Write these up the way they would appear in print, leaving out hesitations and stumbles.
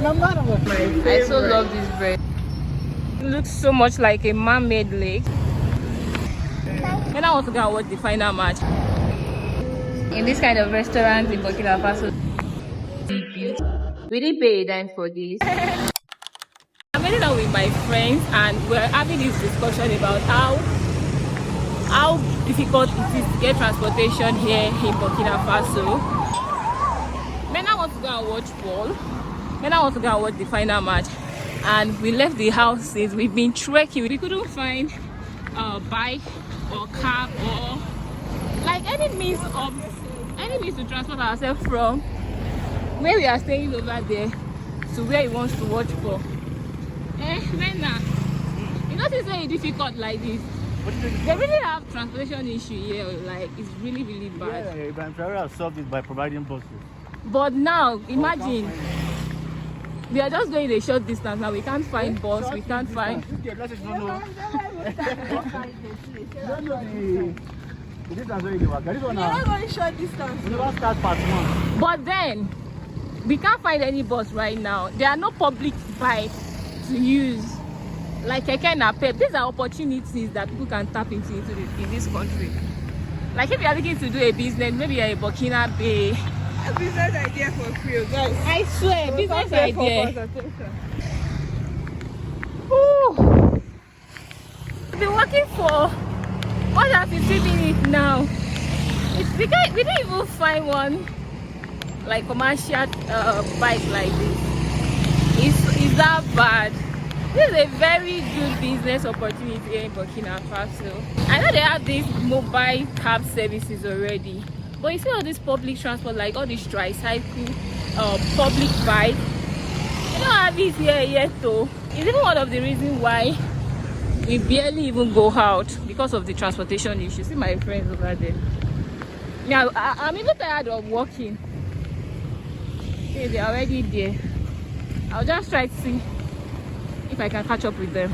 I so love this bread. It looks so much like a man-made lake. Then I want to go and watch the final match in this kind of restaurant in Burkina Faso. We didn't pay a dime for this. I'm meeting up with my friends and we're having this discussion about how difficult it is to get transportation here in Burkina Faso. Then I want to go and watch ball. Then I want to go and watch the final match. And we left the house since we've been trekking. We couldn't find a bike or cab or like any means to transport ourselves from where we are staying over there to where he wants to watch ball. Now, you know, it's very difficult like this. They really have transportation issue here. Like it's really bad. Yeah, Ibrahim Traore has solved it by providing buses. But now, imagine. We are just going a short distance now. We can't find bus. We can't find. But then we can't find any bus right now. There are no public bikes to use, like keke napep. These are opportunities that people can tap into in this country. Like if you are looking to do a business, maybe you're a Burkina Faso. A business idea for free, guys. I swear, business idea. Ooh. We've been working for more than 15 minutes now. We didn't even find one like commercial bike like this. It's that bad. This is a very good business opportunity here in Burkina Faso. I know they have these mobile cab services already. But you see all this public transport, like all this tricycle, public bike, you don't have this here yet though. It's even one of the reasons why we barely even go out because of the transportation issue. See my friends over there. Yeah, I'm even tired of walking. Okay, they're already there. I'll just try to see if I can catch up with them.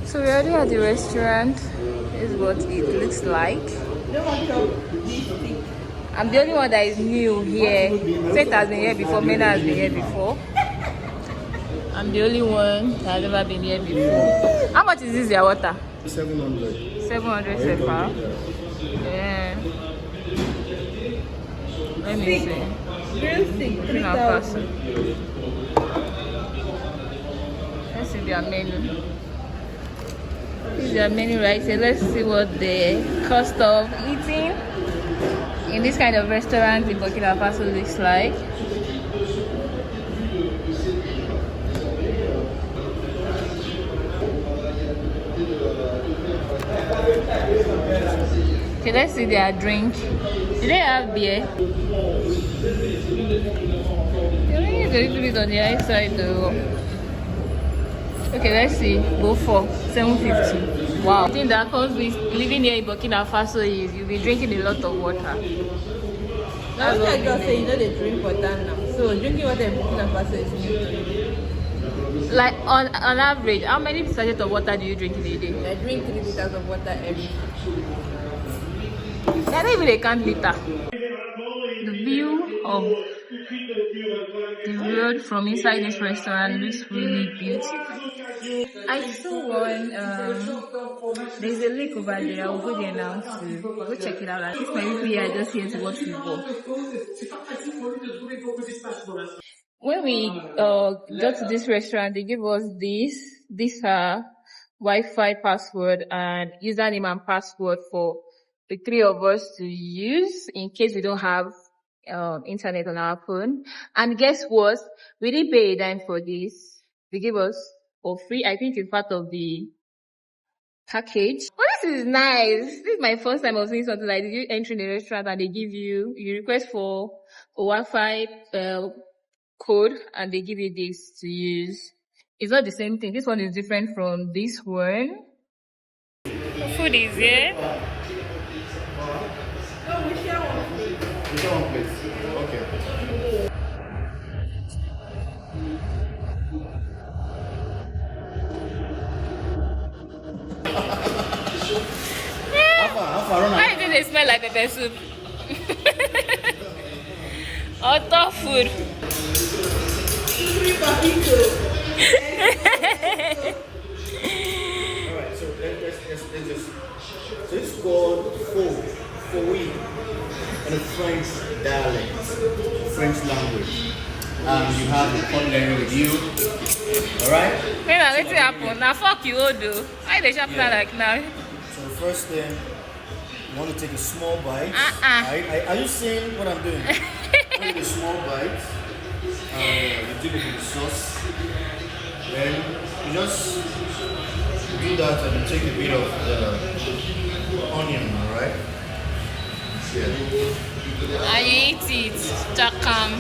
So we're already at the restaurant. This is what it looks like. I'm the only one that is new here. Faith has been here before, Mena has been here before. I'm the only one that has never been here before. How much is this your water? 700. 700 sefa. Yeah. Let me see. Real thing, 3,000. Let's see their menu. This is their menu right here. Let's see what the cost of eating in this kind of restaurant in Burkina Faso looks like. Okay, let's see their drink. Do they have beer? They only need a little bit on the outside though. Okay, let's see. Go for 750. Wow. The thing that comes with living here in Burkina Faso is you'll be drinking a lot of water. That's what I just say, you know they drink water now. So drinking water in Burkina Faso is new to you. Like on average, how many sachets of water do you drink in a day? I drink 3 liters of water every day. I don't even they can't liter. The view of the road from inside this restaurant looks really beautiful. I saw one, there's a lake over there. I'll go there now to go check it out. Like, this might be I just here to watch football. When we got to this restaurant, they gave us this Wi-Fi password and username and password for the three of us to use in case we don't have internet on our phone. And guess what? We didn't pay a dime for this. They gave us for free. I think it's part of the package. Oh, this is nice. This is my first time of seeing something like this. You enter in a restaurant and they give you request for a Wi-Fi code and they give you this to use. It's not the same thing. This one is different from this one. The food is here. No, we share one plate. We share one plate. Okay. Why did they smell like pepper soup? Other food. Alright, so let's just. So it's called Fouille in a French dialect, French language. You have the culinary with you. Alright? Wait, what's happen? Now fuck you, Odo. Why they chapter like now? So the first thing, you want to take a small bite. Are you seeing what I'm doing? Take a small bite. You dip it in the sauce. Then you just do that and you take a bit of the onion, alright? Yeah. And you eat it, Jakam.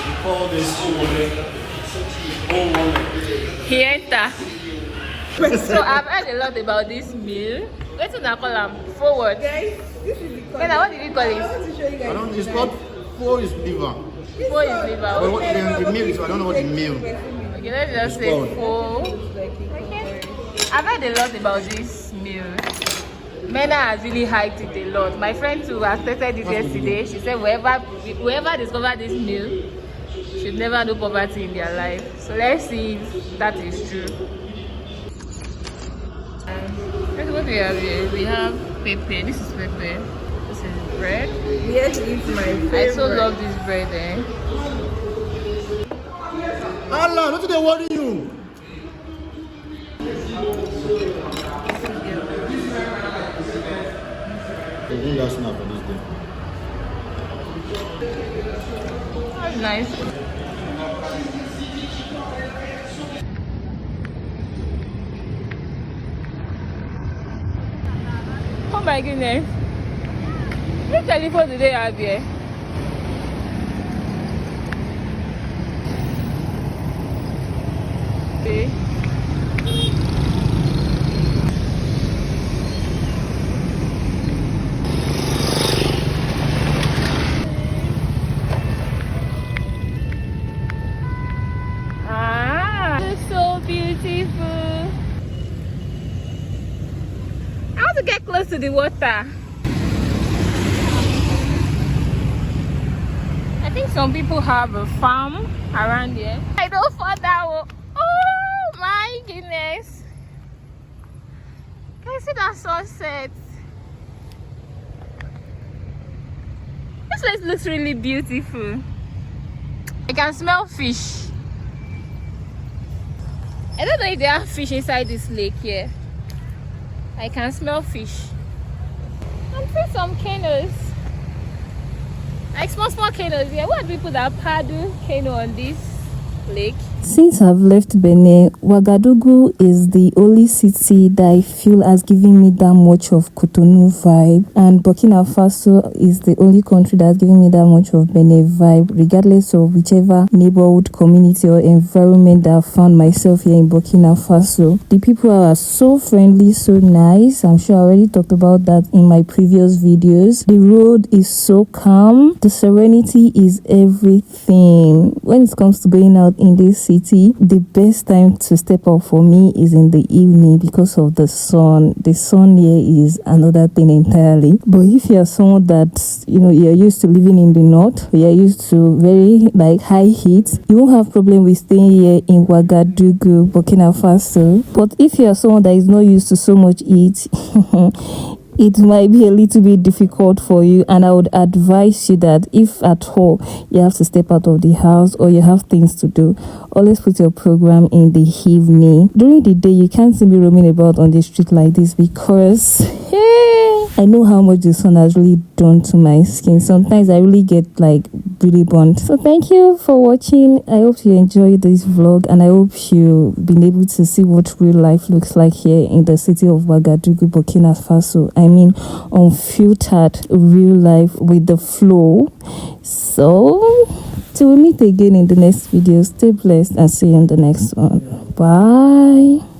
We call this Ouagadougou. Hienta. So I've heard a lot about this meal. What's in the column? Forward. Guys, this is the Wait, what did you call I it? want to show you guys. It's called Fouille is liver. Four is liver. But what, the meal is, I don't know what the meal. Okay, let's just It's say called. four. Okay. I've heard a lot about this meal. Mena has really hyped it a lot. My friend too has tested it yesterday. She said whoever discovered this meal should never know poverty in their life. So let's see if that is true. What do we have here? We have pepper. This is pepper. This is bread. Yes, it's my favorite. I so love this bread. Allah, what do they worry you? Bring that snap for this day. That's nice. Oh my goodness. Which telephone do they have here? Okay. It's so beautiful. I want to get close to the water. I think some people have a farm around here. I don't fall down. Oh my goodness. Can you see that sunset? This place looks really beautiful. I can smell fish. I don't know if there are fish inside this lake here. I can smell fish. I'm seeing some canoes. Like small canoes here. What people that paddle canoe on this lake? Since I've left Benin, Ouagadougou is the only city that I feel has given me that much of Cotonou vibe, and Burkina Faso is the only country that's giving me that much of Benin vibe, regardless of whichever neighborhood, community or environment that I found myself here in Burkina Faso. The people are so friendly, so nice. I'm sure I already talked about that in my previous videos. The road is so calm. The serenity is everything. When it comes to going out out in this city, the best time to step out for me is in the evening because of the sun. The sun here is another thing entirely. But if you're someone that, you're used to living in the north, you're used to very like high heat, you won't have problem with staying here in Ouagadougou, Burkina Faso. But if you're someone that is not used to so much heat, it might be a little bit difficult for you, and I would advise you that if at all you have to step out of the house or you have things to do, always put your program in the evening. During the day, you can't see me roaming about on the street like this because I know how much the sun has really done to my skin. Sometimes I really get like really burnt. So thank you for watching. I hope you enjoyed this vlog, and I hope you've been able to see what real life looks like here in the city of Ouagadougou, Burkina Faso. I mean, unfiltered real life with the flow. So till we meet again in the next video, stay blessed and see you in the next one. Bye.